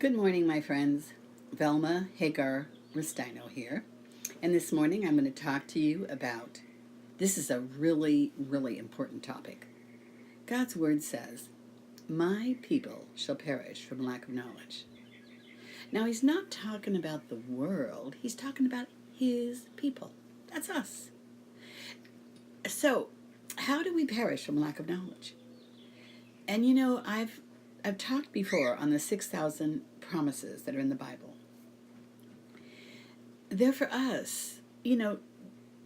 Good morning, my friends. Velma, Hagar, Rustino here. And this morning I'm going to talk to you about this is a really, really important topic. God's word says, "My people shall perish from lack of knowledge." Now, he's not talking about the world, he's talking about his people. That's us. So, how do we perish from lack of knowledge? And I've talked before on the 6,000 promises that are in the Bible. They're for us.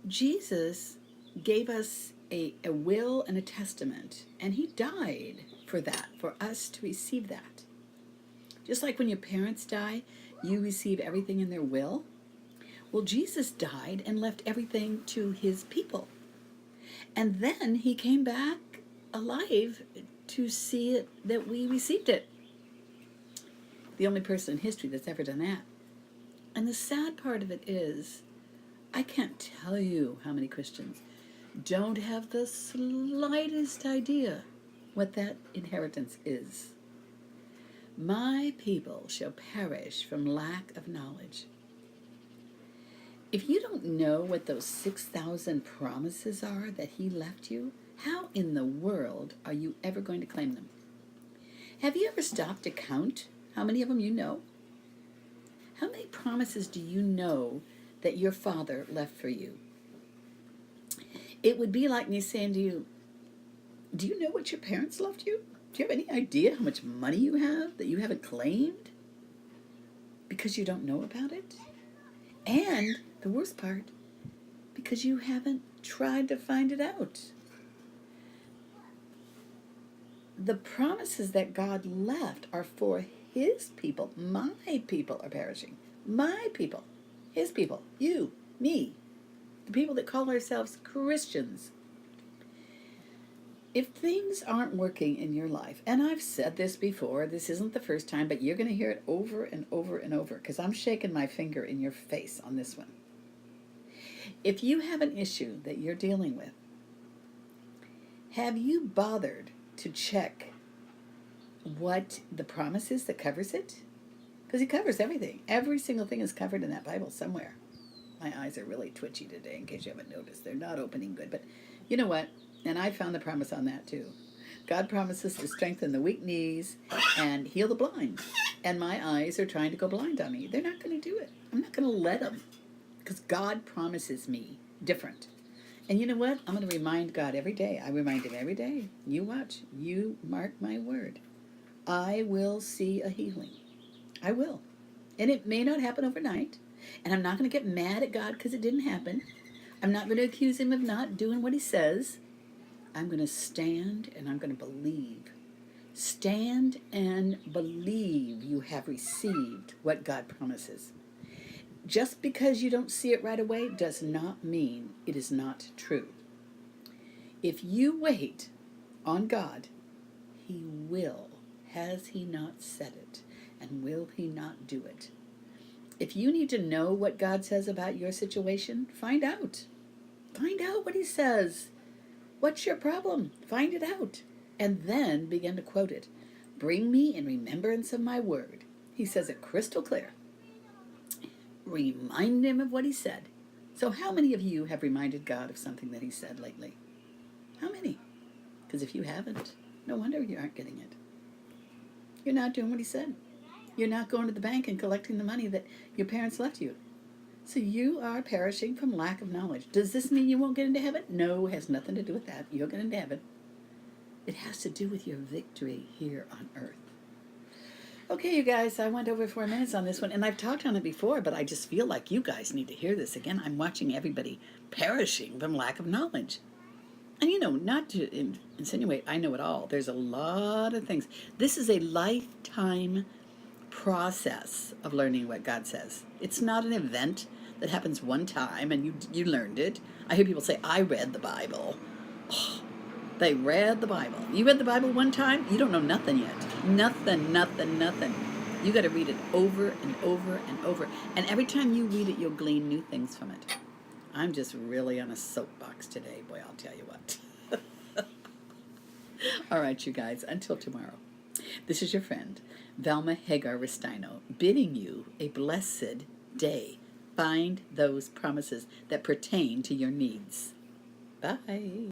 Jesus gave us a will and a testament, and he died for that, for us to receive that. Just like when your parents die, you receive everything in their will. Well, Jesus died and left everything to his people. And then he came back alive to see it that we received it. The only person in history that's ever done that. And the sad part of it is, I can't tell you how many Christians don't have the slightest idea what that inheritance is. My people shall perish from lack of knowledge. If you don't know what those 6,000 promises are that he left you, how in the world are you ever going to claim them? Have you ever stopped to count how many of them you know? How many promises do you know that your father left for you? It would be like me saying to you, do you know what your parents left you? Do you have any idea how much money you have that you haven't claimed? Because you don't know about it? And the worst part, because you haven't tried to find it out. The promises that God left are for his people. My people are perishing. My people. His people. You. Me. The people that call ourselves Christians. If things aren't working in your life, and I've said this before, this isn't the first time, but you're going to hear it over and over and over, because I'm shaking my finger in your face on this one. If you have an issue that you're dealing with, have you bothered to check what the promise is that covers it? Because he covers everything. Every single thing is covered in that Bible somewhere. My eyes are really twitchy today, in case you haven't noticed. They're not opening good. But you know what? And I found the promise on that too. God promises to strengthen the weak knees and heal the blind. And my eyes are trying to go blind on me. They're not going to do it. I'm not going to let them. Because God promises me different. And you know what? I'm going to remind God every day. I remind him every day. You watch. You mark my word. I will see a healing. I will. And it may not happen overnight. And I'm not going to get mad at God because it didn't happen. I'm not going to accuse him of not doing what he says. I'm going to stand and I'm going to believe. Stand and believe you have received what God promises. Just because you don't see it right away does not mean it is not true. If you wait on God, he will. Has he not said it? And will he not do it? If you need to know what God says about your situation, find out. Find out what he says. What's your problem? Find it out. And then begin to quote it. Bring me in remembrance of my word. He says it crystal clear. Remind him of what he said. So how many of you have reminded God of something that he said lately? How many? Because if you haven't, no wonder you aren't getting it. You're not doing what he said. You're not going to the bank and collecting the money that your parents left you. So you are perishing from lack of knowledge. Does this mean you won't get into heaven? No, it has nothing to do with that. You'll get into heaven. It has to do with your victory here on earth. Okay, you guys, I went over 4 minutes on this one, and I've talked on it before, but I just feel like you guys need to hear this again. I'm watching everybody perishing from lack of knowledge. And not to insinuate I know it all. There's a lot of things. This is a lifetime process of learning what God says. It's not an event that happens one time and you learned it. I hear people say, I read the Bible. Oh, they read the Bible. You read the Bible one time, you don't know nothing yet. Nothing. You got to read it over and over and over. And every time you read it, you'll glean new things from it. I'm just really on a soapbox today. Boy, I'll tell you what. All right, you guys, until tomorrow. This is your friend, Velma Hagar Restaino, bidding you a blessed day. Find those promises that pertain to your needs. Bye.